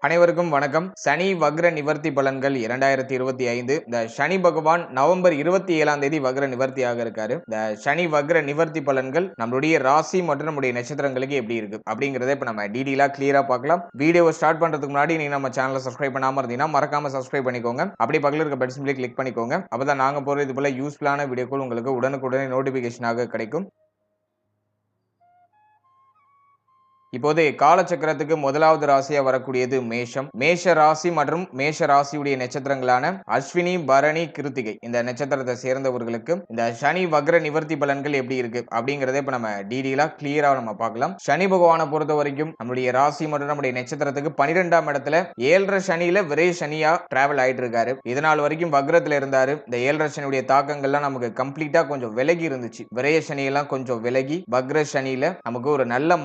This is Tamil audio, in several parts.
அனைவருக்கும் வணக்கம். சனி வக்ர நிவர்த்தி பலன்கள் 2025. இந்த சனி பகவான் நவம்பர் 27ஆம் தேதி வக்ர நிவர்த்தியாக இருக்காரு. இந்த சனி வக்ர நிவர்த்தி பலன்கள் நம்மளுடைய ராசி மற்றும் நம்முடைய நட்சத்திரங்களுக்கு எப்படி இருக்கு அப்படிங்கறத இப்ப நம்ம டீடைலா கிளியரா பார்க்கலாம். வீடியோவை ஸ்டார்ட் பண்றதுக்கு முன்னாடி நீங்க நம்ம சேனலை சப்ஸ்கிரைப் பண்ணாம இருந்தீங்கன்னா மறக்காம சப்ஸ்கிரைப் பண்ணிக்கோங்க. அப்படியே பக்கத்துல இருக்க பெல் சிம்பலை கிளிக் பண்ணிக்கோங்க. அப்பதான் நாங்க போற இது போல யூஸ்ஃபுல்லான வீடியோக்கள் உங்களுக்கு உடனுக்குடனே நோட்டிபிகேஷனாக கிடைக்கும். இப்போது காலச்சக்கரத்துக்கு முதலாவது ராசியா வரக்கூடியது மேஷம். மேஷ ராசி மற்றும் மேஷ ராசியுடைய நட்சத்திரங்களான அஸ்வினி, பரணி, கிருத்திகை இந்த நட்சத்திரத்தை சேர்ந்தவர்களுக்கு இந்த சனி வக்ர நிவர்த்தி பலன்கள் எப்படி இருக்கு அப்படிங்கறத இப்ப நம்ம டீடைலா கிளியரா நம்ம பார்க்கலாம். சனி பகவானை பொறுத்த வரைக்கும் நம்முடைய ராசி மற்றும் நம்முடைய நட்சத்திரத்துக்கு 12ஆம் இடத்துல 7.5 சனியில விரை சனியா டிராவல் ஆயிட்டு இருக்காரு. இதனால் வரைக்கும் வக்ரத்துல இருந்தாரு. இந்த 7.5 சனியுடைய தாக்கங்கள்லாம் நமக்கு கம்ப்ளீட்டா கொஞ்சம் விலகி இருந்துச்சு. விரைய சனி எல்லாம் கொஞ்சம் விலகி வக்ர சனியில நமக்கு ஒரு நல்ல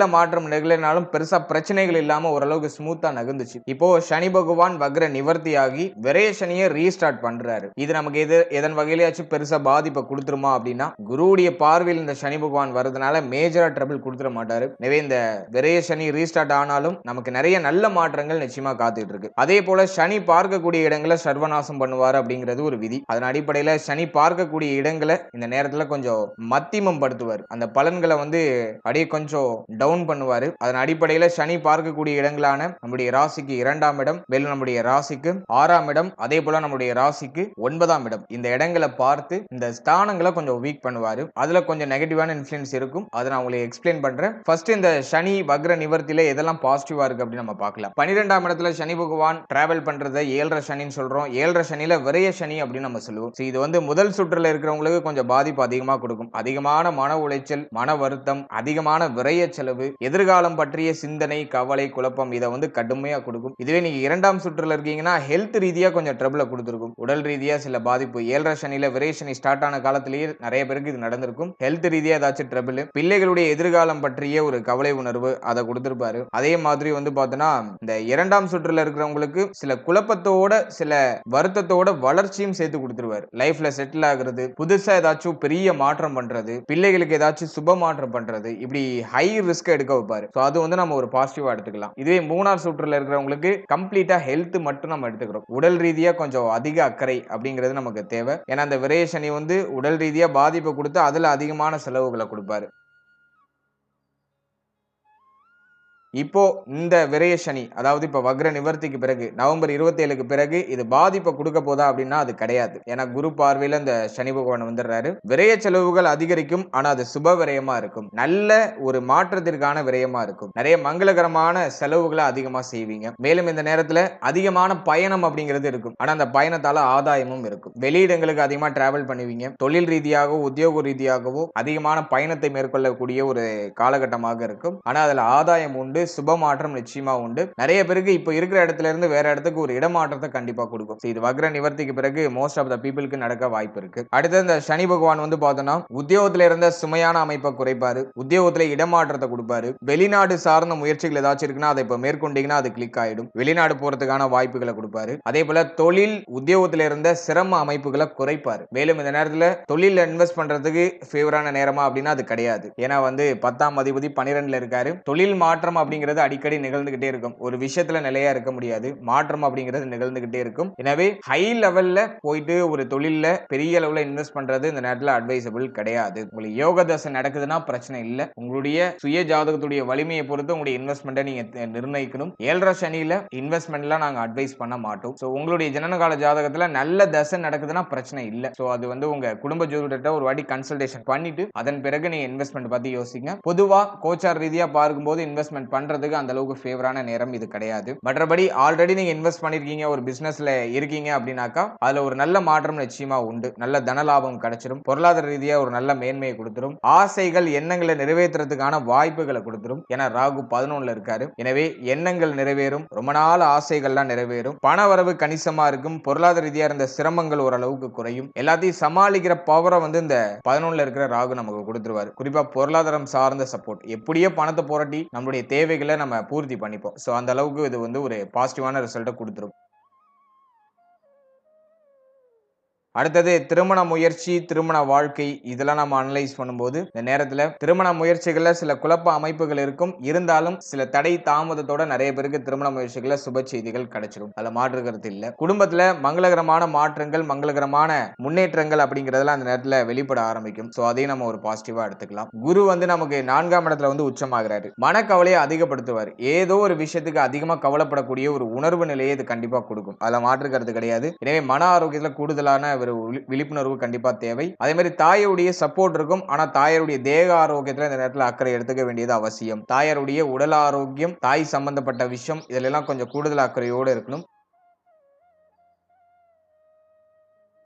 மாற்றம் நிகழ்னாலும் பெருசா பிரச்சனைகள் இல்லாம ஓரளவுக்கு ஸ்மூத்தா நகர்ந்துச்சு. இப்போ சனி பகவான் வக்ர நிவர்த்தியாகி விரைய சனியை ரீஸ்டார்ட் பண்றாரு. இது நமக்கு எதன் வகையிலாச்சும் பெருசா பாதிப்பை கொடுத்துருமா அப்படின்னா, குருவுடைய பார்வையில் இந்த சனி பகவான் வரதுனால மேஜரா ட்ரபிள் கொடுத்துட மாட்டாரு. எனவே இந்த விரைய சனி ரீஸ்டார்ட் ஆனாலும் நமக்கு நிறைய நல்ல மாற்றங்கள் நிச்சயமா காத்துட்டு இருக்கு. அதே போல சனி பார்க்கக்கூடிய இடங்களை சர்வநாசம் பண்ணுவார் அப்படிங்கிறது ஒரு விதி. அதன் அடிப்படையில சனி பார்க்கக்கூடிய இடங்களை இந்த நேரத்துல கொஞ்சம் மத்தியமம் படுத்துவார். அந்த பலன்களை அப்படியே கொஞ்சம் டவுன் பண்ணுவாரு. அதன் அடிப்படையில சனி பார்க்கக்கூடிய இடங்களான நம்முடைய ராசிக்கு 2ஆம் இடம், மேலும் நம்முடைய ராசிக்கு 6ஆம் இடம், அதே போல நம்முடைய ராசிக்கு 9ஆம் இடம் இந்த இடங்களை பார்த்து இந்த ஸ்தானங்களை கொஞ்சம் வீக் பண்ணுவாரு. அதுல கொஞ்சம் நெகட்டிவான இன்ஃப்ளூயன்ஸ் இருக்கும். அதை நான் உங்களுக்கு எக்ஸ்பிளைன் பண்றேன். ஃபர்ஸ்ட் இந்த சனி வக்ர நிவர்த்தியில எதெல்லாம் பாசிட்டிவா இருக்கு அப்படின்னு நம்ம பார்க்கலாம். 12ஆம் இடத்துல சனி பகவான் டிராவல் பண்றதை 7.5 சனின்னு சொல்றோம். 7.5 சனியில விரைய சனி அப்படின்னு நம்ம சொல்லுவோம். இது முதல் சுற்றுல இருக்கிறவங்களுக்கு கொஞ்சம் பாதிப்பு அதிகமா கொடுக்கும். அதிகமான மன உளைச்சல், மன வருத்தம், அதிகமான விரைய செலவு, எதிர்காலம் பற்றிய சிந்தனை, கவலை, குழப்பம் இதை கடுமையா கொடுக்கும். இதுவே நீங்க 2ஆம் சுற்றுல இருக்கீங்கன்னா ஹெல்த் ரீதியா கொஞ்சம் ட்ரபிள கொடுத்திருக்கும். உடல் ரீதியா சில பாதிப்பு. 7.5 சனியில விரை சனி ஸ்டார்ட் ஆன காலத்திலேயே நிறைய பேருக்கு இது நடந்திருக்கும். ஹெல்த் ரீதியா ஏதாச்சும் ட்ரபிள், பிள்ளைகளுடைய எதிர்காலம் பற்றிய ஒரு கவலை உணர்வு அதை கொடுத்திருப்பாரு. அதே மாதிரி பார்த்தோன்னா இந்த 2ஆம் சுற்றுல இருக்கிறவங்களுக்கு சில குழப்பத்தோட சில வருத்தத்தோட வளர்ச்சியும் சேர்த்து கொடுத்துருவாரு. லைஃப்ல செட்டில் ஆகுறது, புதுசா ஏதாச்சும் பெரிய மாற்றம் பண்றது, பிள்ளைகளுக்கு ஏதாச்சும் சுப மாற்றம் பண்றது, இப்படி ஹை ரிஸ்க் எடுக்க வைப்பாரு. அது நம்ம ஒரு பாசிட்டிவா எடுத்துக்கலாம். இதுவே 3ஆம் சுற்றுல இருக்கிறவங்களுக்கு கம்ப்ளீட்டா ஹெல்த் மட்டும் நம்ம எடுத்துக்கிறோம். உடல் ரீதியா கொஞ்சம் அதிக அக்கறை அப்படிங்கிறது நமக்கு தேவை. ஏன்னா அந்த விரைய சனி உடல் ரீதியா பாதிப்பை கொடுத்து அதுல அதிகமான செலவுகளை கொடுப்பாரு. இப்போ இந்த விரைய சனி அதாவது இப்ப வக்ர நிவர்த்திக்கு பிறகு நவம்பர் 27க்கு பிறகு இது பாதிப்பை கொடுக்க போதா அப்படின்னா அது கிடையாது. ஏன்னா குரு பார்வையில இந்த சனி பகவான் வந்துடுறாரு. விரைய செலவுகள் அதிகரிக்கும். ஆனா அது சுப விரயமா இருக்கும். நல்ல ஒரு மாற்றத்திற்கான விரயமா இருக்கும். நிறைய மங்களகரமான செலவுகளை அதிகமா செய்வீங்க. மேலும் இந்த நேரத்துல அதிகமான பயணம் அப்படிங்கிறது இருக்கும். ஆனா அந்த பயணத்தால ஆதாயமும் இருக்கும். வெளியிடங்களுக்கு அதிகமா டிராவல் பண்ணுவீங்க. தொழில் ரீதியாகவோ உத்தியோக ரீதியாகவோ அதிகமான பயணத்தை மேற்கொள்ளக்கூடிய ஒரு காலகட்டமாக இருக்கும். ஆனா அதுல ஆதாயம் உண்டு, சுப மாற்றம் நிச்சயமா உண்டு. நிறைய பேருக்கு இப்போ இருக்கிற இடத்துல இருந்து வேற இடத்துக்கு ஒரு இடமாற்றத்தை கண்டிப்பா கொடுக்கும். இது வக்ர நிவர்த்திக்கு பிறகு மோஸ்ட் ஆஃப் த பீப்புளுக்கு நடக்க வாய்ப்பு இருக்கு. அடுத்து இந்த சனி பகவான் பார்த்தோம்னா உத்தியோகத்துல இருந்த சுமையான அமைப்பை குறைப்பாரு. உத்தியோகத்துல இடமாற்றத்தை கொடுப்பாரு. வெளிநாடு சார்ந்த முயற்சிகள் ஏதாச்சும் இருக்குன்னா அதை இப்ப மேற்கொண்டீங்கன்னா அது கிளிக் ஆயிடும். வெளிநாடு போறதுக்கான வாய்ப்புகளை கொடுப்பாரு. அதே போல தொழில் உத்தியோகத்துல இருந்த சிரம அமைப்புகளை குறைப்பாரு. மேலும் இந்த நேரத்துல தொழில இன்வெஸ்ட் பண்றதுக்கு ஃபேவரான நேரமா அப்படின்னா அது கிடையாது. ஏன்னா 10ஆம் அதிபதி 12ல இருக்காரு. தொழில் மாற்றம் அப்படிங்கிறது அடிக்கடி நிகழ்ந்துகிட்டே இருக்கும். ஒரு விஷயத்துல நிலையா இருக்க முடியாது. மாற்றம் அப்படிங்கிறது நிகழ்ந்துகிட்டே இருக்கும். எனவே ஹை லெவல்ல போயிட்டு ஒரு தொழில்ல பெரிய அளவுல இன்வெஸ்ட் பண்றது இந்த நேரத்துல அட்வைசபிள் கிடையாது. உங்களுக்கு யோக தசை நடக்குதுன்னா பிரச்சனை இல்ல. உங்களுடைய சுய ஜாதகத்துடைய வலிமையை பொறுத்து உங்களுடைய இன்வெஸ்ட்மெண்ட்டை நீங்க நிர்ணயிக்கணும். 7.5 சனியில இன்வெஸ்ட்மெண்ட்லாம் நாங்க அட்வைஸ் பண்ண மாட்டோம். சோ உங்களுடைய ஜனனகால ஜாதகத்துல நல்ல தசை நடக்குதுன்னா பிரச்சனை இல்ல. சோ அது உங்க குடும்ப ஜோதிடர்கிட்ட ஒரு வாட்டி கன்சல்டேஷன் பண்ணிட்டு அதன் பிறகு நீங்க இன்வெஸ்ட்மெண்ட் பத்தி யோசிங்க. பொதுவா கோச்சார் ரீதியா பார்க்கும்போது இன்வெஸ்ட்மெண்ட் பண்றதுக்கு அந்த அளவுக்கு ஃபேவரான நேரம் இது கிடையாது. மற்றபடி ஆல்ரெடி நீங்க இன்வெஸ்ட் பண்ணிருக்கீங்க, ஒரு பிசினஸ்ல இருக்கீங்க அப்படின்னாக்கா அதுல ஒரு நல்ல மாற்றம் நிச்சயமா உண்டு. நல்ல தன லாபம் கிடைச்சிரும். பொருளாதார ரீதியா ஒரு நல்ல மேன்மையை கொடுத்துரும். ஆசைகள் எண்ணங்களை நிறைவேற்றுறதுக்கான வாய்ப்புகளை கொடுத்துரும். ஏன்னா ராகு 11ல இருக்காரு. எனவே எண்ணங்கள் நிறைவேறும். ரொம்ப நாள் ஆசைகள்லாம் நிறைவேறும். பண வரவு கணிசமா இருக்கும். பொருளாதார ரீதியா இருந்த சிரமங்கள் ஓரளவுக்கு குறையும். எல்லாத்தையும் சமாளிக்கிற பவரை இந்த 11ல இருக்கிற ராகு நமக்கு கொடுத்துருவாரு. குறிப்பா பொருளாதாரம் சார்ந்த சப்போர்ட். எப்படியோ பணத்தை புரட்டி நம்மளுடைய தேவைகளை நம்ம பூர்த்தி பண்ணிப்போம். சோ அந்த அளவுக்கு இது ஒரு பாசிட்டிவான ரிசல்ட்டை கொடுத்துரும். அடுத்தது திருமண முயற்சி, திருமண வாழ்க்கை இதெல்லாம் நம்ம அனலைஸ் பண்ணும்போது இந்த நேரத்துல திருமண முயற்சிகள்ல சில குழப்ப அமைப்புகள் இருக்கும். இருந்தாலும் சில தடை தாமதத்தோட நிறைய பேருக்கு திருமண முயற்சிகள்ல சுப செய்திகள் கிடைச்சிடும். அதுல மாற்று கருத்து இல்ல. குடும்பத்துல மங்களகரமான மாற்றங்கள், மங்களகரமான முன்னேற்றங்கள் அப்படிங்கறதெல்லாம் அந்த நேரத்துல வெளிப்பட ஆரம்பிக்கும். சோ அதையும் நம்ம ஒரு பாசிட்டிவா எடுத்துக்கலாம். குரு வந்து நமக்கு 4ஆம் இடத்துல வந்து உச்சமாகிறாரு. மனக்கவலையை அதிகப்படுத்துவார். ஏதோ ஒரு விஷயத்துக்கு அதிகமா கவலைப்படக்கூடிய ஒரு உணர்வு நிலையை இது கண்டிப்பா கொடுக்கும். அதுல மாற்று கருத்து கிடையாது. எனவே மன ஆரோக்கியத்துல கூடுதலான ஒரு விழிப்புணர்வு கண்டிப்பா தேவை. அதே மாதிரி தாயுடைய சப்போர்ட் இருக்கும். ஆனா தாயாருடைய தேக ஆரோக்கியத்துல இந்த நேரத்துல அக்கறை எடுத்துக்க வேண்டியது அவசியம். தாயாருடைய உடல் ஆரோக்கியம், தாய் சம்பந்தப்பட்ட விஷயம் இதுல எல்லாம் கொஞ்சம் கூடுதல் அக்கறையோடு இருக்கணும்.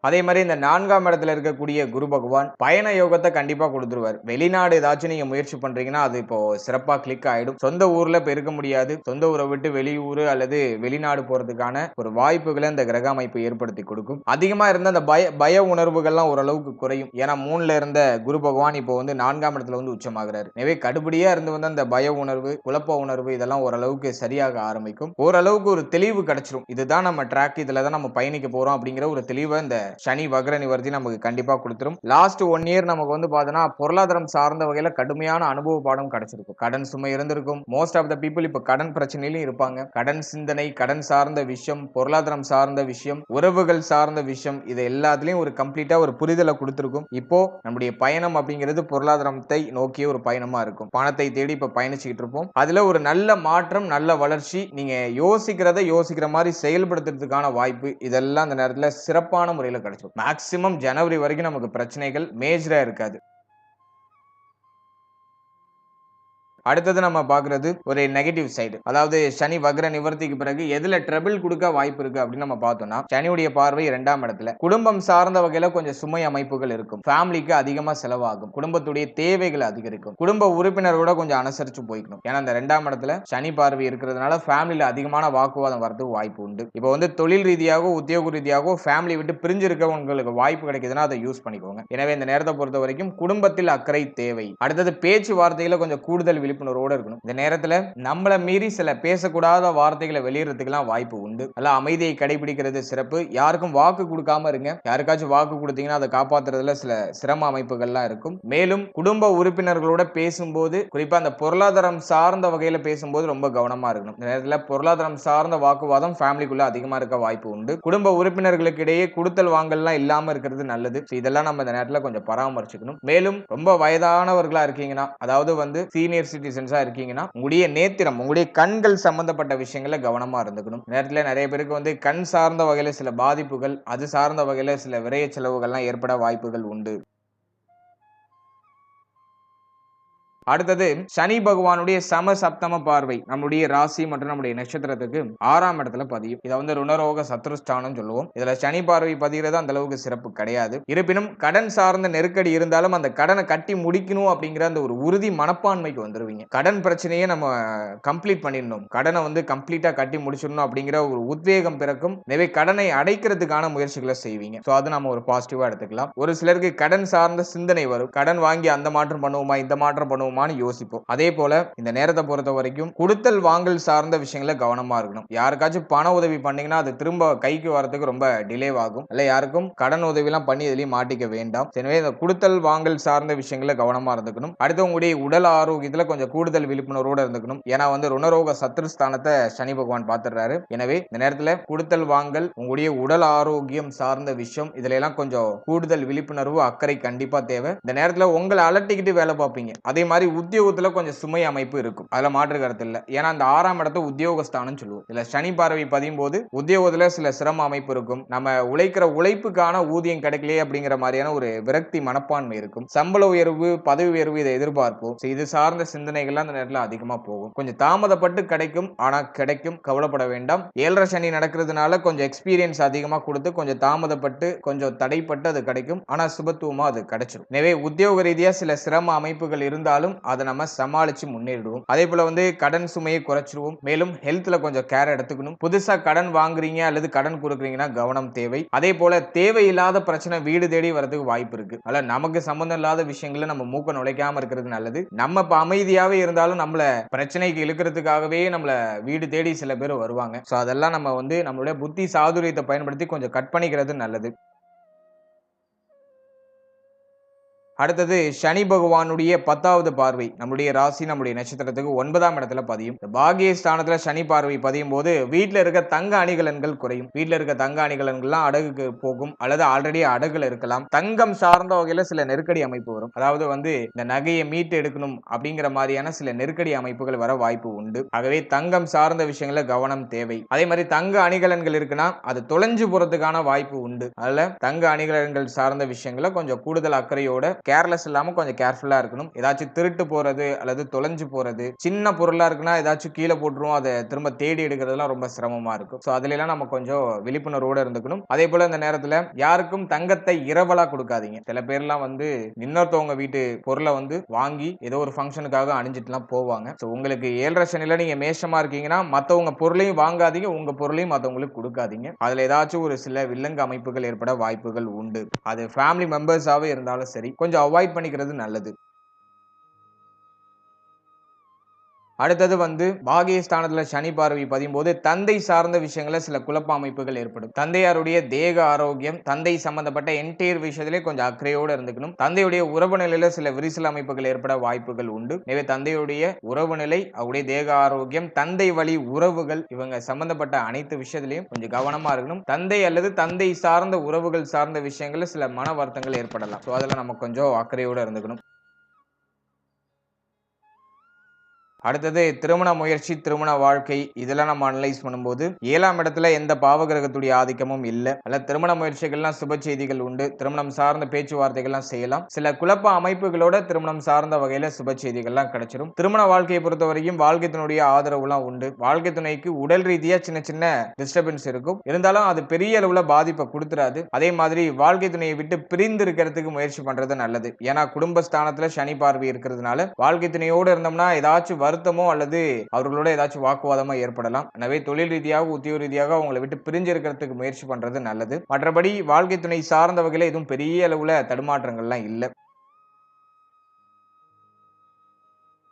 அதே மாதிரி இந்த 4ஆம் இடத்துல இருக்கக்கூடிய குரு பகவான் பயண யோகத்தை கண்டிப்பா கொடுத்துருவார். வெளிநாடு ஏதாச்சும் நீங்க முயற்சி பண்றீங்கன்னா அது இப்போ சிறப்பா கிளிக் ஆயிடும். சொந்த ஊர்ல இப்ப இருக்க முடியாது. சொந்த ஊரை விட்டு வெளியூர் அல்லது வெளிநாடு போறதுக்கான ஒரு வாய்ப்புகளை இந்த கிரக அமைப்பு ஏற்படுத்தி கொடுக்கும். அதிகமா இருந்த அந்த பய உணர்வுகள்லாம் ஓரளவுக்கு குறையும். ஏன்னா 3ல இருந்த குரு பகவான் இப்போ வந்து 4ஆம் இடத்துல வந்து உச்சமாகிறாரு. எனவே கடுபடியா இருந்து வந்து அந்த பய உணர்வு, குழப்ப உணர்வு இதெல்லாம் ஓரளவுக்கு சரியாக ஆரம்பிக்கும். ஓரளவுக்கு ஒரு தெளிவு கிடைச்சிடும். இதுதான் நம்ம ட்ராக், இதுலதான் நம்ம பயணிக்க போறோம் அப்படிங்கிற ஒரு தெளிவை இந்த சனி வக்ர நிவர்த்தி நமக்கு கண்டிப்பா கொடுத்துரும். லாஸ்ட் 1 இயர் நமக்கு வந்து பாத்தீங்கன்னா பொருளாதாரம் சார்ந்த வகையில கடுமையான அனுபவ பாடம் கிடைச்சிருக்கும். கடன் சுமை இருந்திருக்கும். மோஸ்ட் ஆஃப் த பீப்புள் இப்ப கடன் பிரச்சனையிலும் இருப்பாங்க. கடன் சிந்தனை, கடன் சார்ந்த விஷயம், பொருளாதாரம் சார்ந்த விஷயம், உறவுகள் சார்ந்த விஷயம், இது எல்லாத்துலயும் ஒரு கம்ப்ளீட்டா ஒரு புரிதலை கொடுத்திருக்கும். இப்போ நம்முடைய பயணம் அப்படிங்கிறது பொருளாதாரத்தை நோக்கிய ஒரு பயணமா இருக்கும். பணத்தை தேடி இப்ப பயணிச்சுக்கிட்டு இருப்போம். அதுல ஒரு நல்ல மாற்றம், நல்ல வளர்ச்சி, நீங்க யோசிக்கிற மாதிரி செயல்படுத்துறதுக்கான வாய்ப்பு இதெல்லாம் அந்த நேரத்துல சிறப்பான முறையில் கிடைச்சிடும். மேக்சிமம் ஜனவரி வரைக்கும் நமக்கு பிரச்சனைகள் மேஜரா இருக்காது. அடுத்தது நம்ம பாக்குறது ஒரு நெகட்டிவ் சைடு. அதாவது சனி வக்ர நிவர்த்திக்கு பிறகு எதுல ட்ரபிள் கொடுக்க வாய்ப்பு இருக்கு அப்படின்னு நம்ம பார்த்தோம்னா சனியுடைய பார்வை 2ஆம் இடத்துல. குடும்பம் சார்ந்த வகையில கொஞ்சம் சுமை அமைப்புகள் இருக்கும். ஃபேமிலிக்கு அதிகமா செலவாகும். குடும்பத்துடைய தேவைகள் அதிகரிக்கும். குடும்ப உறுப்பினரோட கொஞ்சம் அனுசரிச்சு போய்க்கணும். ஏன்னா அந்த 2ஆம் இடத்துல சனி பார்வை இருக்கிறதுனால ஃபேமிலில அதிகமான வாக்குவாதம் வரதுக்கு வாய்ப்பு உண்டு. இப்போ வந்து தொழில் ரீதியாகவோ உத்தியோக ரீதியாகவோ ஃபேமிலி விட்டு பிரிஞ்சு இருக்க உங்களுக்கு வாய்ப்பு கிடைக்குதுன்னா அதை யூஸ் பண்ணிக்கோங்க. எனவே இந்த நேரத்தை பொறுத்த வரைக்கும் குடும்பத்தில் அக்கறை தேவை. அடுத்தது பேச்சுவார்த்தையில கொஞ்சம் கூடுதல் விழிப்புணர்வோட இருக்கணும். இந்த நேரத்துல நம்மள மீறி சில பேசக்கூடாத வார்த்தைகளை வெளியிடறதுக்குலாம் வாய்ப்பு உண்டு. அல்ல அமைதியை கடைபிடிக்கிறது சிறப்பு. யாருக்கும் வாக்கு கொடுக்காம இருங்க. யாருக்காச்சும் வாக்கு கொடுத்தீங்கன்னா அதை காப்பாத்துறதுல சில சிரம அமைப்புகள்லாம் இருக்கும். மேலும் குடும்ப உறுப்பினர்களோட பேசும்போது குறிப்பா அந்த பொருளாதாரம் சார்ந்த வகையில பேசும்போது ரொம்ப கவனமா இருக்கணும். இந்த நேரத்துல பொருளாதாரம் சார்ந்த வாக்குவாதம் ஃபேமிலிக்குள்ள அதிகமா இருக்க வாய்ப்பு உண்டு. குடும்ப உறுப்பினர்களுக்கு இடையே கொடுத்தல் வாங்கல்லாம் இல்லாம இருக்கிறது நல்லது. இதெல்லாம் நம்ம இந்த நேரத்துல கொஞ்சம் பராமரிச்சுக்கணும். மேலும் ரொம்ப வயதானவர்களா இருக்கீங்கன்னா, அதாவது வந்து சீனியர் சிட்டிசன்ஸா இருக்கீங்கன்னா உங்களுடைய நேத்திரம், உங்களுடைய கண்கள் சம்பந்தப்பட்ட விஷயங்களை கவனமா இருந்துக்கணும். நேரத்துல நிறைய பேருக்கு வந்து கண் சார்ந்த வகையில சில பாதிப்புகள், அது சார்ந்த வகையில சில விரைய செலவுகள்லாம் ஏற்பட வாய்ப்புகள் உண்டு. அடுத்தது சனி பகவானுடைய சம சப்தம பார்வை நம்முடைய ராசி மற்றும் நம்முடைய நட்சத்திரத்துக்கு 6ஆம் இடத்துல பதியும். இதை வந்து ருணரோக சத்ருஸ்தானம் சொல்லுவோம். இதுல சனி பார்வை பதிகிறது அந்த அளவுக்கு சிறப்பு கிடையாது. இருப்பினும் கடன் சார்ந்த நெருக்கடி இருந்தாலும் அந்த கடனை கட்டி முடிக்கணும் அப்படிங்கிற அந்த ஒரு உறுதி மனப்பான்மைக்கு வந்துருவீங்க. கடன் பிரச்சனையை நம்ம கம்ப்ளீட் பண்ணிடணும், கடனை வந்து கம்ப்ளீட்டா கட்டி முடிச்சிடணும் அப்படிங்கிற ஒரு உத்வேகம் பிறக்கும். எனவே கடனை அடைக்கிறதுக்கான முயற்சிகளை செய்வீங்க. சோ அது நம்ம ஒரு பாசிட்டிவா எடுத்துக்கலாம். ஒரு சிலருக்கு கடன் சார்ந்த சிந்தனை வரும். கடன் வாங்கி அந்த மாற்றம் பண்ணுவோமா, இந்த மாற்றம் பண்ணுவோமா யோசிப்போம். அதே போல இந்த நேரத்தை பொறுத்த வரைக்கும் கொடுத்தல் வாங்கல் சார்ந்த விஷயங்கள கவனமா இருக்கணும். யாருக்காச்சும் பண உதவி பண்ணீங்கன்னா அது திரும்ப கைக்கு வரதுக்கு ரொம்ப டிலே ஆகும். இல்ல யாருக்கும் கடன் உதவி எல்லாம் பண்ணி எதுலயும் மாட்டிக்க வேண்டாம். எனவே இந்த கொடுத்தல் வாங்கல் சார்ந்த விஷயங்கள கவனமா இருந்துக்கணும். அடுத்து உங்களுடைய உடல் ஆரோக்கியத்துல கொஞ்சம் கூடுதல் விழிப்புணர்வோட இருந்துக்கணும். ஏன்னா வந்து ருணரோக சத்ருஸ்தானத்தை சனி பகவான் பார்த்துடுறாரு. எனவே இந்த நேரத்துல கொடுத்தல் வாங்கல், உங்களுடைய உடல் ஆரோக்கியம் சார்ந்த விஷயம் இதுல எல்லாம் கொஞ்சம் கூடுதல் விழிப்புணர்வு அக்கறை கண்டிப்பா தேவை. இந்த நேரத்துல உங்களை அலட்டிக்கிட்டு வேலை பார்ப்பீங்க. அதே மாதிரி உத்தியோகத்துல கொஞ்சம் சுமை அமைப்பு இருக்கும். அதுல மாற்று கருத்து இல்ல. ஏன்னா அந்த 6ஆம் இடத்தை உத்தியோகஸ்தானம் சொல்லுவோம். இதுல சனி பார்வை பதியும் போது உத்தியோகத்துல சில சிரம அமைப்பு இருக்கும். நம்ம உழைக்கிற உழைப்புக்கான ஊதியம் கிடைக்கலையே அப்படிங்கிற மாதிரியான ஒரு விரக்தி மனப்பான்மை இருக்கும். சம்பள உயர்வு, பதவி உயர்வு இதை எதிர்பார்ப்போம். இது சார்ந்த சிந்தனைகள் அந்த நேரத்தில் அதிகமா போகும். கொஞ்சம் தாமதப்பட்டு கிடைக்கும், ஆனா கிடைக்கும், கவலைப்பட வேண்டாம். 7.5 சனி நடக்கிறதுனால கொஞ்சம் எக்ஸ்பீரியன்ஸ் அதிகமா கொடுத்து கொஞ்சம் தாமதப்பட்டு கொஞ்சம் தடைப்பட்டு அது கிடைக்கும். ஆனா சுபத்துவமா அது கிடைச்சிடும். எனவே உத்தியோக ரீதியா சில சிரம அமைப்புகள் இருந்தாலும் அதை நம்ம சமாளிச்சு முன்னேறிடுவோம். அதே போல வந்து கடன் சுமையை குறைச்சிருவோம். மேலும் ஹெல்த்ல கொஞ்சம் கேர் எடுத்துக்கணும். புதுசா கடன் வாங்குறீங்க அல்லது கடன் கொடுக்குறீங்கன்னா கவனம் தேவை. அதே போல தேவையில்லாத பிரச்சனை வீடு தேடி வரதுக்கு வாய்ப்பு இருக்கு. அல்ல நமக்கு சம்பந்தம் இல்லாத விஷயங்களை நம்ம மூக்க நுழைக்காம இருக்கிறது நல்லது. நம்ம இப்ப அமைதியாவே இருந்தாலும் நம்மள பிரச்சனைக்கு இழுக்கிறதுக்காகவே நம்மள வீடு தேடி சில பேர் வருவாங்க. சோ அதெல்லாம் நம்ம வந்து நம்மளுடைய புத்தி சாதுரியத்தை பயன்படுத்தி கொஞ்சம் கட் பண்ணிக்கிறது நல்லது. அடுத்தது சனி பகவானுடைய 10வது பார்வை நம்முடைய ராசி நம்முடைய நட்சத்திரத்துக்கு 9ஆம் இடத்துல பதியும். பாகிய ஸ்தானத்துல சனி பார்வை பதியும் போது வீட்டுல இருக்க தங்க அணிகலன்கள் குறையும். வீட்டுல இருக்க தங்க அணிகலன்கள்லாம் அடகுக்கு போகும் அல்லது ஆல்ரெடி அடகுல இருக்கலாம். தங்கம் சார்ந்த வகையில சில நெருக்கடி அமைப்பு வரும். அதாவது வந்து இந்த நகையை மீட்டு எடுக்கணும் அப்படிங்கிற மாதிரியான சில நெருக்கடி அமைப்புகள் வர வாய்ப்பு உண்டு. ஆகவே தங்கம் சார்ந்த விஷயங்கள கவனம் தேவை. அதே மாதிரி தங்க அணிகலன்கள் இருக்குன்னா அது தொலைஞ்சு போறதுக்கான வாய்ப்பு உண்டு. அதுல தங்க அணிகலன்கள் சார்ந்த விஷயங்கள கொஞ்சம் கூடுதல் அக்கறையோட கேர்லெஸ் இல்லாம கொஞ்சம் கேர்ஃபுல்லா இருக்கணும். ஏதாச்சும் திருட்டு போறது அல்லது தொலைஞ்சு போறது, சின்ன பொருளா இருக்குன்னா ஏதாச்சும் கீழே போட்டுருவோம், அதை திரும்ப தேடி எடுக்கிறதுலாம் ரொம்ப சிரமமா இருக்கும். ஸோ அதுல எல்லாம் நம்ம கொஞ்சம் விழிப்புணர்வோட இருந்துக்கணும். அதே போல இந்த நேரத்துல யாருக்கும் தங்கத்தை இரவலா கொடுக்காதீங்க. சில பேர்லாம் வந்து இன்னொருத்தவங்க வீட்டு பொருளை வந்து வாங்கி ஏதோ ஒரு ஃபங்க்ஷனுக்காக அணிஞ்சிட்டுலாம் போவாங்க. ஸோ உங்களுக்கு 7.5 சனியில நீங்க மேஷமா இருக்கீங்கன்னா மற்றவங்க பொருளையும் வாங்காதீங்க, உங்க பொருளையும் மற்றவங்களுக்கு கொடுக்காதீங்க. அதுல ஏதாச்சும் ஒரு சில வில்லங்க அமைப்புகள் ஏற்பட வாய்ப்புகள் உண்டு. அது ஃபேமிலி மெம்பர்ஸாவே இருந்தாலும் சரி, கொஞ்சம் அவாய்ட் பண்ணிக்கிறது நல்லது. அடுத்தது வந்து பாகியஸ்தானத்துல சனி பார்வை பதியும் போது தந்தை சார்ந்த விஷயங்கள சில குழப்ப அமைப்புகள் ஏற்படும். தந்தையாருடைய தேக ஆரோக்கியம், தந்தை சம்பந்தப்பட்ட என்டையர் விஷயத்திலே கொஞ்சம் அக்கறையோடு இருந்துக்கணும். தந்தையுடைய உறவு நிலையில சில விரிசல் அமைப்புகள் ஏற்பட வாய்ப்புகள் உண்டு. எனவே தந்தையுடைய உறவு நிலை, அவருடைய தேக ஆரோக்கியம், தந்தை வழி உறவுகள், இவங்க சம்பந்தப்பட்ட அனைத்து விஷயத்திலையும் கொஞ்சம் கவனமா இருக்கணும். தந்தை அல்லது தந்தை சார்ந்த உறவுகள் சார்ந்த விஷயங்கள்ல சில மன வருத்தங்கள் ஏற்படலாம். ஸோ அதெல்லாம் நம்ம கொஞ்சம் அக்கறையோடு இருந்துக்கணும். அடுத்தது திருமண முயற்சி, திருமண வாழ்க்கை, இதெல்லாம் நம்ம அனலைஸ் பண்ணும்போது 7ஆம் இடத்துல எந்த பாவகிரகத்துடைய ஆதிக்கமும் இல்லை. அல்ல திருமண முயற்சிகள்லாம் சுப செய்திகள் உண்டு. திருமணம் சார்ந்த பேச்சுவார்த்தைகள்லாம் செய்யலாம். சில குழப்ப அமைப்புகளோட திருமணம் சார்ந்த வகையில சுப செய்திகள்லாம் கிடைச்சிடும். திருமண வாழ்க்கையை பொறுத்த வரைக்கும் வாழ்க்கை துணையுடைய ஆதரவுலாம் உண்டு. வாழ்க்கை துணைக்கு உடல் ரீதியா சின்ன சின்ன டிஸ்டர்பன்ஸ் இருக்கும். இருந்தாலும் அது பெரிய அளவுல பாதிப்பை கொடுத்துறாது. அதே மாதிரி வாழ்க்கை துணையை விட்டு பிரிந்து இருக்கிறதுக்கு முயற்சி பண்றது நல்லது. ஏன்னா குடும்பஸ்தானத்துல சனி பார்வை இருக்கிறதுனால வாழ்க்கை துணையோடு இருந்தோம்னா ஏதாச்சும் வருத்தமோ அல்லது அவர்களோட ஏதாச்சும் வாக்குவாதமோ ஏற்படலாம். எனவே தொழில் ரீதியாக உத்தியோக ரீதியாக அவங்களை விட்டு பிரிஞ்சு இருக்கிறதுக்கு முயற்சி பண்றது நல்லது. மற்றபடி வாழ்க்கை துணை சார்ந்த வகையில எதுவும் பெரிய அளவுல தடுமாற்றங்கள்லாம் இல்லை.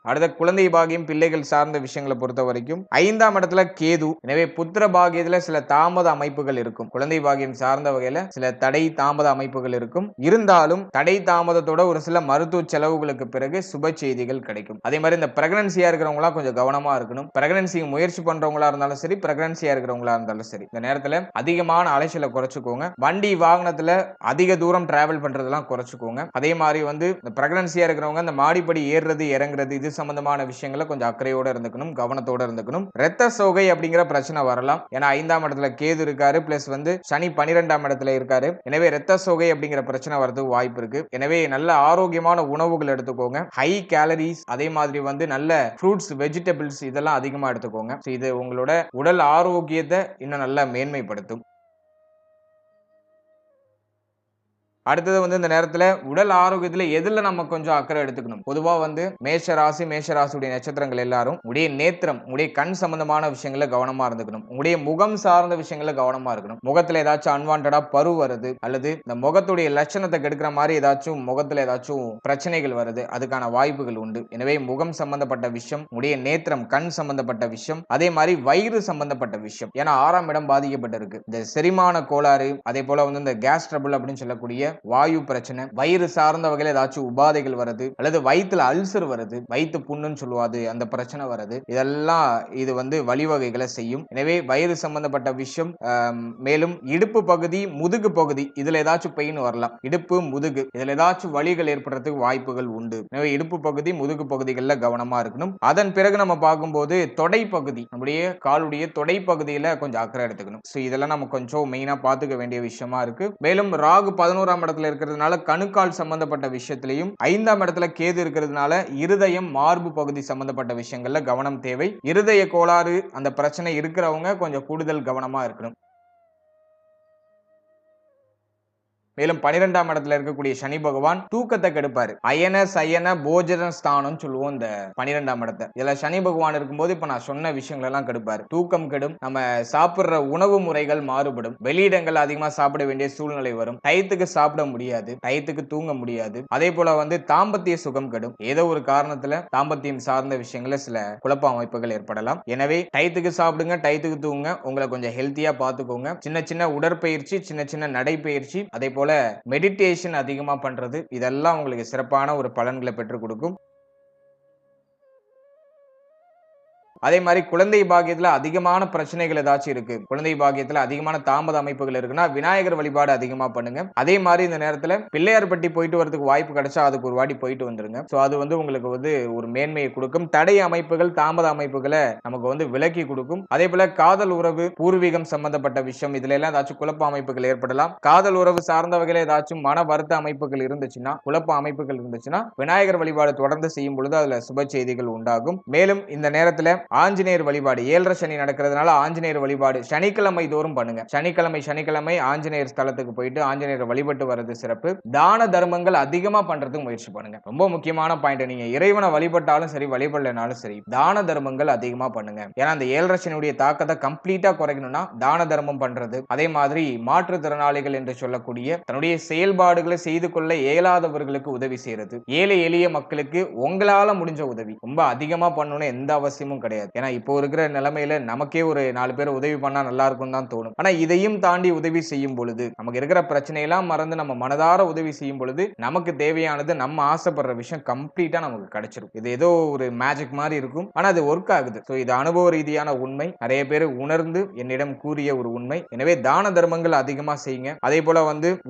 அடுத்த குழந்தை பாகியம், பிள்ளைகள் சார்ந்த விஷயங்களை பொறுத்த வரைக்கும் 5ஆம் இடத்துல கேது. எனவே புத்திர பாகியத்துல சில தாமத அமைப்புகள் இருக்கும். குழந்தை பாகியம் சார்ந்த வகையில சில தடை தாமத அமைப்புகள் இருக்கும். இருந்தாலும் தடை தாமதத்தோட ஒரு சில மருத்துவ செலவுகளுக்கு பிறகு சுப செய்திகள் கிடைக்கும். அதே மாதிரி இந்த பிரெக்னன்சியா இருக்கிறவங்களா கொஞ்சம் கவனமா இருக்கணும். பிரெக்னன்சி முயற்சி பண்றவங்களா இருந்தாலும் சரி, பிரெக்னன்சியா இருக்கிறவங்களா இருந்தாலும் சரி, இந்த நேரத்துல அதிகமான அலைச்சலை குறைச்சுக்கோங்க. வண்டி வாகனத்துல அதிக தூரம் டிராவல் பண்றதெல்லாம் குறைச்சுக்கோங்க. அதே மாதிரி வந்து இந்த பிரெக்னன்சியா இருக்கிறவங்க இந்த மாடிப்படி ஏறுறது இறங்குறது இது சம்பந்தமான விஷயங்களை கொஞ்சம் அக்கறையோட இருந்துக்கணும், கவனத்தோட இருந்துக்கணும். இரத்த சோகை அப்படிங்கிற பிரச்சனை வரலாம். ஏன்னா 5ஆம் இடத்துல கேது இருக்காரு, பிளஸ் வந்து சனி 12ஆம் இடத்துல இருக்காரு. எனவே இரத்த சோகை அப்படிங்கிற பிரச்சனை வரதுக்கு வாய்ப்பு இருக்கு. எனவே நல்ல ஆரோக்கியமான உணவுகள் எடுத்துக்கோங்க. ஹை கேலரிஸ், அதே மாதிரி வந்து நல்ல ஃப்ரூட்ஸ், வெஜிடபிள்ஸ் இதெல்லாம் அதிகமா எடுத்துக்கோங்க. இது உங்களோட உடல் ஆரோக்கியத்தை இன்னும் நல்லா மேன்மைப்படுத்தும். அடுத்தது வந்து இந்த நேரத்துல உடல் ஆரோக்கியத்துல எதுல நம்ம கொஞ்சம் அக்கறை எடுத்துக்கணும். பொதுவா வந்து மேஷ ராசியுடைய நட்சத்திரங்கள் எல்லாரும் உடைய நேத்திரம், உடைய கண் சம்பந்தமான விஷயங்கள கவனமா இருந்துக்கணும். உடைய முகம் சார்ந்த விஷயங்கள கவனமா இருக்கணும். முகத்துல ஏதாச்சும் அன்வான்டா பரு வருது அல்லது இந்த முகத்துடைய லட்சணத்தை கெடுக்கிற மாதிரி ஏதாச்சும் முகத்துல ஏதாச்சும் பிரச்சனைகள் வருது, அதுக்கான வாய்ப்புகள் உண்டு. எனவே முகம் சம்பந்தப்பட்ட விஷயம், உடைய நேத்திரம் கண் சம்பந்தப்பட்ட விஷயம், அதே மாதிரி வயிறு சம்பந்தப்பட்ட விஷயம். ஏன்னா 6ஆம் இடம் பாதிக்கப்பட்டிருக்கு. இந்த செரிமான கோளாறு, அதே போல வந்து இந்த கேஸ் ட்ரபிள் அப்படின்னு சொல்லக்கூடிய வாயு பிரச்சனை, வயிறு சார்ந்த வகையில் ஏதாச்சும் உபாதைகள் வருது அல்லது வயிற்றுல அல்சர் வருது, வயிற்று புண்ணுன்னு சொல்லுவாது, அந்த பிரச்சனை வருது, இதெல்லாம் இது வந்து வழிவகைகளை செய்யும். எனவே வயிறு சம்பந்தப்பட்ட விஷயம், மேலும் இடுப்பு பகுதி, முதுகு பகுதி, இதுல ஏதாச்சும் பெயின் வரலாம். இடுப்பு, முதுகு இதுல ஏதாச்சும் வலிகள் ஏற்படுறதுக்கு வாய்ப்புகள் உண்டு. எனவே இடுப்பு பகுதி, முதுகு பகுதிகளில் கவனமா இருக்கணும். அதன் பிறகு நம்ம பார்க்கும்போது தொடை பகுதி, நம்முடைய காலுடைய தொடை பகுதியில கொஞ்சம் அக்கறை எடுத்துக்கணும். இதெல்லாம் நம்ம கொஞ்சம் மெயினா பார்த்துக்க வேண்டிய விஷயமா இருக்கு. மேலும் ராகு 11ஆம் இடத்துல இருக்கிறதுனால கணுக்கால் சம்பந்தப்பட்ட விஷயத்திலையும், 5ஆம் இடத்துல கேது இருக்கிறதுனால இருதயம், மார்பு பகுதி சம்பந்தப்பட்ட விஷயங்கள்ல கவனம் தேவை. இருதய கோளாறு அந்த பிரச்சனை இருக்கிறவங்க கொஞ்சம் கூடுதல் கவனமா இருக்கணும். மேலும் 12ஆம் இடத்துல இருக்கக்கூடிய சனி பகவான் தூக்கத்தை கெடுப்பாரு. அயன சயன போஜன ஸ்தானம் சொல்லுவோம் இந்த 12ஆம் இடத்தை. இதுல சனி பகவான் இருக்கும்போது இப்ப நான் சொன்ன விஷயங்கள் எல்லாம் கெடுப்பாரு. தூக்கம் கெடும், நம்ம சாப்பிடுற உணவு முறைகள் மாறுபடும், வெளியிடங்கள் அதிகமா சாப்பிட வேண்டிய சூழ்நிலை வரும், டயத்துக்கு சாப்பிட முடியாது, டயத்துக்கு தூங்க முடியாது. அதே போல வந்து தாம்பத்திய சுகம் கெடும். ஏதோ ஒரு காரணத்துல தாம்பத்தியம் சார்ந்த விஷயங்கள சில குழப்ப அமைப்புகள் ஏற்படலாம். எனவே டயத்துக்கு சாப்பிடுங்க, டயத்துக்கு தூங்க, உங்களை கொஞ்சம் ஹெல்த்தியா பாத்துக்கோங்க. சின்ன சின்ன உடற்பயிற்சி, சின்ன சின்ன நடைப்பயிற்சி, அதே போல போல மெடிடேஷன் அதிகமா பண்றது, இதெல்லாம் உங்களுக்கு சிறப்பான ஒரு பலன்களை பெற்றுக் கொடுக்கும். அதே மாதிரி குழந்தை பாக்கியத்துல அதிகமான பிரச்சனைகள் ஏதாச்சும் இருக்கு, குழந்தை பாக்கியத்துல அதிகமான தாமத அமைப்புகள் இருக்குன்னா விநாயகர் வழிபாடு அதிகமா பண்ணுங்க. அதே மாதிரி இந்த நேரத்துல பிள்ளையார்பட்டி போயிட்டு வரதுக்கு வாய்ப்பு கிடைச்சா அதுக்கு ஒரு வாட்டி போயிட்டு வந்துருங்க. சோ அது உங்களுக்கு ஒரு மேன்மையை கொடுக்கும். தடை அமைப்புகள், தாமத அமைப்புகளை நமக்கு விலக்கி கொடுக்கும். அதே போல காதல் உறவு, பூர்வீகம் சம்பந்தப்பட்ட விஷயம், இதுல எல்லாம் ஏதாச்சும் குழப்ப அமைப்புகள் ஏற்படலாம். காதல் உறவு சார்ந்த வகையில ஏதாச்சும் மன வருத்த அமைப்புகள் இருந்துச்சுன்னா, குழப்ப அமைப்புகள் இருந்துச்சுன்னா விநாயகர் வழிபாடு தொடர்ந்து செய்யும் பொழுது அதுல சுப செய்திகள் உண்டாகும். மேலும் இந்த நேரத்துல ஆஞ்சநேயர் வழிபாடு, 7.5 சனி நடக்கிறதுனால ஆஞ்சநேயர் வழிபாடு சனிக்கிழமை தோறும் பண்ணுங்க. சனிக்கிழமை ஆஞ்சநேயர் ஸ்தலத்துக்கு போயிட்டு ஆஞ்சநேயர் வழிபட்டு வர்றது சிறப்பு. தான தர்மங்கள் அதிகமா பண்றதுக்கு முயற்சி பண்ணுங்க. ரொம்ப முக்கியமான பாயிண்ட். நீங்க இறைவனை வழிபட்டாலும் சரி, வழிபடலனாலும் சரி, தான தர்மங்கள் அதிகமா பண்ணுங்க. ஏன்னா அந்த 7.5 சனியுடைய தாக்கத்தை கம்ப்ளீட்டா குறைக்கணும்னா தான தர்மம் பண்றது, அதே மாதிரி மாற்றுத்திறனாளிகள் என்று சொல்லக்கூடிய தன்னுடைய செயல்பாடுகளை செய்து கொள்ள இயலாதவர்களுக்கு உதவி செய்யறது, ஏழை எளிய மக்களுக்கு உங்களால முடிஞ்ச உதவி ரொம்ப அதிகமா பண்ணணும்னு எந்த அவசியமும் கிடையாது. ஏன்னா இப்போ இருக்கிற நிலைமையில நமக்கே ஒரு 4 பேர் உதவி பண்ணா நல்லா இருக்கும் தான் தோணும். ஆனா இதையும் தாண்டி உதவி செய்யும் பொழுது, நமக்கு இருக்கிற பிரச்சனையெல்லாம் மறந்து நம்ம மனதார உதவி செய்யும் பொழுது நமக்கு தேவையானது, நம்ம ஆசைப்படுற விஷயம் கம்ப்ளீட்டா நமக்கு கிடைச்சிரும். இது ஏதோ ஒரு மேஜிக் மாதிரி இருக்கும், ஆனா அது ஒர்க் ஆகுது. சோ இது அனுபவ ரீதியான உண்மை, நிறைய பேர் உணர்ந்து என்னிடம் கூறிய ஒரு உண்மை. எனவே தான தர்மங்கள் அதிகமா செய்யுங்க. அதே போல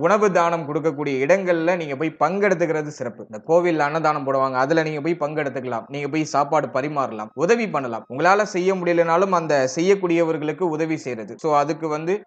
உணவு தானம் கொடுக்கக்கூடிய இடங்கள்ல நீங்க போய் பங்கெடுத்துக்கிறது சிறப்பு. இந்த கோவில் அன்னதானம் போடுவாங்க, அதுல நீங்க போய் பங்கெடுத்துக்கலாம். நீங்க போய் சாப்பாடு பரிமாறலாம், உதவி பண்ணலாம். உங்களால செய்ய முடியலனாலும் அந்த செய்யக்கூடியவர்களுக்கு உதவி செய்யறது, சோ அதுக்கு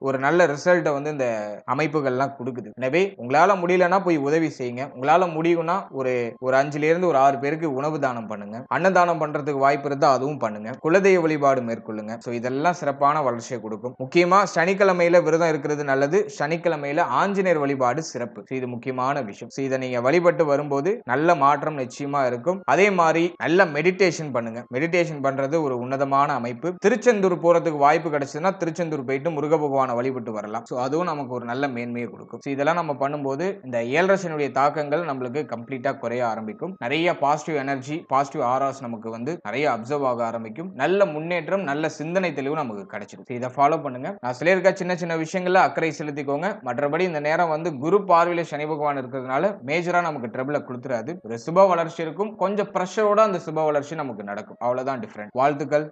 ஒரு நல்ல ரிசல்ட் இந்த அமைப்புகள்லாம் கொடுக்குது. எனவே உங்களால முடியலன்னா போய் உதவி செய்யுங்க. உங்களால முடியும்னா ஒரு 5ல இருந்து ஒரு 6 பேருக்கு உணவு தானம் பண்ணுங்க. அன்னதானம் பண்றதுக்கு வாய்ப்பு இருந்தா அதுவும் பண்ணுங்க. குலதெய்வ வழிபாடு மேற்கொள்ளுங்க. சோ இதெல்லாம் சிறப்பான வளர்ச்சியை கொடுக்கும். முக்கியமா சனிக்கிழமையில விரதம் இருக்கிறது நல்லது. சனிக்கிழமையில ஆஞ்சநேயர் வழிபாடு சிறப்பு. இது முக்கியமான விஷயம். இதை நீங்க வழிபட்டு வரும்போது நல்ல மாற்றம் நிச்சயமா இருக்கும். அதே மாதிரி நல்ல மெடிடேஷன் பண்ணுங்க. மெடிடேஷன் பண்றது ஒரு உன்னதமான அமைப்பு. திருச்செந்தூர் போறதுக்கு வாய்ப்பு கிடைச்சதுன்னா திருச்செந்தூர் போயிட்டு முருக பகவானை வழிபட்டு வரலாம். சோ அதுவும் நமக்கு ஒரு நல்ல மேன்மையை கொடுக்கும். இதெல்லாம் நம்ம பண்ணும்போது இந்த 7.5 சனியுடைய தாக்கங்கள் நம்மளுக்கு கம்ப்ளீட்டா குறைய ஆரம்பிக்கும். நிறைய பாசிட்டிவ் எனர்ஜி, பாசிட்டிவ் ஆராஸ் நமக்கு நிறைய அப்சர்வ் ஆக ஆரம்பிக்கும். நல்ல முன்னேற்றம், நல்ல சிந்தனை தெளிவு நமக்கு கிடைச்சிடும். இதை ஃபாலோ பண்ணுங்க. நான் சொல்லியிருக்க சின்ன சின்ன விஷயங்கள்ல அக்கறை செலுத்திக்கோங்க. மற்றபடி இந்த நேரம் குரு பார்வையில சனி பகவான் இருக்கிறதுனால மேஜரா நமக்கு ட்ரபிள கொடுத்துறாது. ஒரு சுப வளர்ச்சி இருக்கும். கொஞ்சம் பிரஷரோட அந்த சுப வளர்ச்சி நமக்கு நடக்கும். அவ்வளவுதான் டிஃபரெண்ட். வாழ்த்துக்கள்.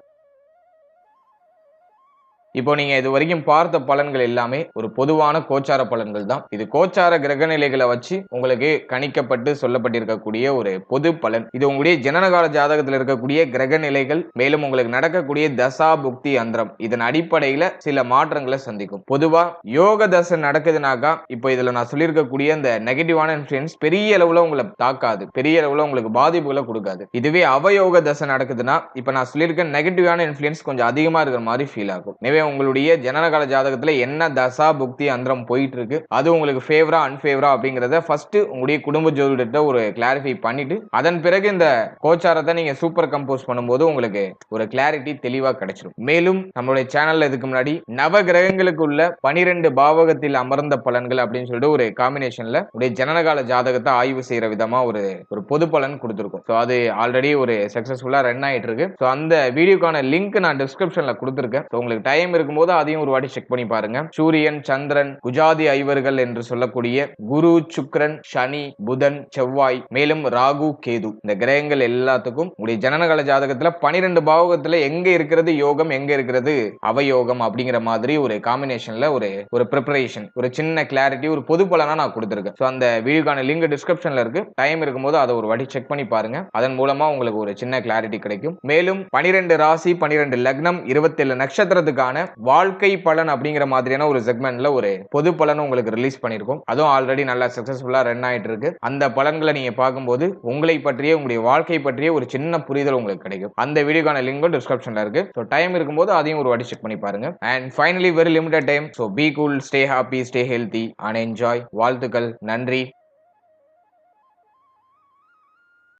இப்போ நீங்க இது வரைக்கும் பார்த்த பலன்கள் எல்லாமே ஒரு பொதுவான கோச்சார பலன்கள் தான். இது கோச்சார கிரக நிலைகளை வச்சு உங்களுக்கு கணிக்கப்பட்டு சொல்லப்பட்டிருக்கக்கூடிய ஒரு பொது பலன். இது உங்களுடைய ஜனனகால ஜாதகத்தில் இருக்கக்கூடிய கிரக நிலைகள், மேலும் உங்களுக்கு நடக்கக்கூடிய தசா புக்தி அந்தரம், இதன் அடிப்படையில சில மாற்றங்களை சந்திக்கும். பொதுவா யோக தசை நடக்குதுனாக்கா, இப்போ இதுல நான் சொல்லியிருக்கக்கூடிய இந்த நெகட்டிவான இன்ஃப்ளூயன்ஸ் பெரிய அளவுல உங்களை தாக்காது, பெரிய அளவுல உங்களுக்கு பாதிப்புகளை கொடுக்காது. இதுவே அவயோக தசை நடக்குதுன்னா, இப்ப நான் சொல்லியிருக்க நெகட்டிவான இன்ஃப்ளூயன்ஸ் கொஞ்சம் அதிகமா இருக்கிற மாதிரி ஃபீல் ஆகும். உங்களுடைய ஜனனகால ஜாதகத்துல என்ன தசா புக்தி அந்தரம் போயிட்டு இருக்கு, அது உங்களுக்கு ஃபேவரா அன்ஃபேவரா அப்படிங்கறத ஃபர்ஸ்ட் உங்களுடைய குடும்ப ஜோதிடத்தை ஒரு கிளாரிஃபை பண்ணிட்டு அதன் பிறகு இந்த கோச்சாரத்தை நீங்க சூப்பர் கம்போஸ் பண்ணும்போது உங்களுக்கு ஒரு கிளாரிட்டி தெளிவா கிடைச்சிடும். மேலும் நம்மளுடைய சேனல்ல இதுக்கு முன்னாடி நவ கிரகங்களுக்கு உள்ள 12 பாவகத்தில் அமர்ந்த பலன்கள் அப்படின்னு சொல்லிட்டு ஒரு காம்பினேஷன்ல உடைய ஜனனகால ஜாதகத்தை ஆய்வு செய்யற விதமா ஒரு பொது பலன் கொடுத்திருக்கும். சோ அது ஆல்ரெடி ஒரு சக்சஸ்ஃபுல்லா ரன் ஆயிட்டு இருக்கு. சோ அந்த வீடியோக்கான லிங்க் நான் டிஸ்கிரிப்ஷன்ல கொடுத்திருக்கேன். உங்களுக்கு டைம் இருக்கும்போது அதையும் ஒரு வாட்டி செக் பண்ணி பாருங்க. சூரியன், சந்திரன், குஜாதி ஐவர்கள் என்று சொல்லக்கூடிய குரு, சுக்கிரன், சனி, புதன், செவ்வாய், மேலும் ராகு, கேது, இந்த கிரகங்கள் எல்லாத்துக்கும் உங்களுடைய ஜனனகால ஜாதகத்துல 12 பாவகத்துல எங்க இருக்கிறது யோகம், எங்க இருக்கிறது அவயோகம் அப்படிங்கிற மாதிரி ஒரு காம்பினேஷன்ல ஒரு ப்ரிப்பரேஷன், ஒரு சின்ன கிளாரிட்டி, ஒரு பொது பலனா நான் கொடுத்திருக்கேன். சோ அந்த வீடியோக்கான லிங்க் டிஸ்கிரிப்ஷன்ல இருக்கு. டைம் இருக்கும்போது அதை ஒரு வாட்டி செக் பண்ணி பாருங்க. அதன் மூலமா உங்களுக்கு ஒரு சின்ன கிளாரிட்டி கிடைக்கும். மேலும் 12 ராசி, 12 லக்னம், 27 நட்சத்திரத்துக்கான வாழ்க்கை பலன் அப்படிங்கிற மாதிரியான ஒரு செக்மெண்ட்ல ஒரு பொது பலன் உங்களுக்கு ரிலீஸ் பண்ணிருக்கோம். அதுவும் ஆல்ரெடி நல்லா சக்சஸ்ஃபுல்லா ரன் ஆயிட்டு இருக்கு. அந்த பலன்களை நீங்க பார்க்கும்போது உங்களை பற்றிய, உங்களுடைய வாழ்க்கை பற்றிய ஒரு சின்ன புரிதல் உங்களுக்கு கிடைக்கும். அந்த வீடியோக்கான லிங்க் டிஸ்கிரிப்ஷன்ல இருக்கு. சோ டைம் இருக்கும்போது அதையும் ஒரு வாட்டி செக் பண்ணி பாருங்க. And finally very limited time. So be cool, stay happy, stay healthy and enjoy. வாழ்த்துக்கள். நன்றி.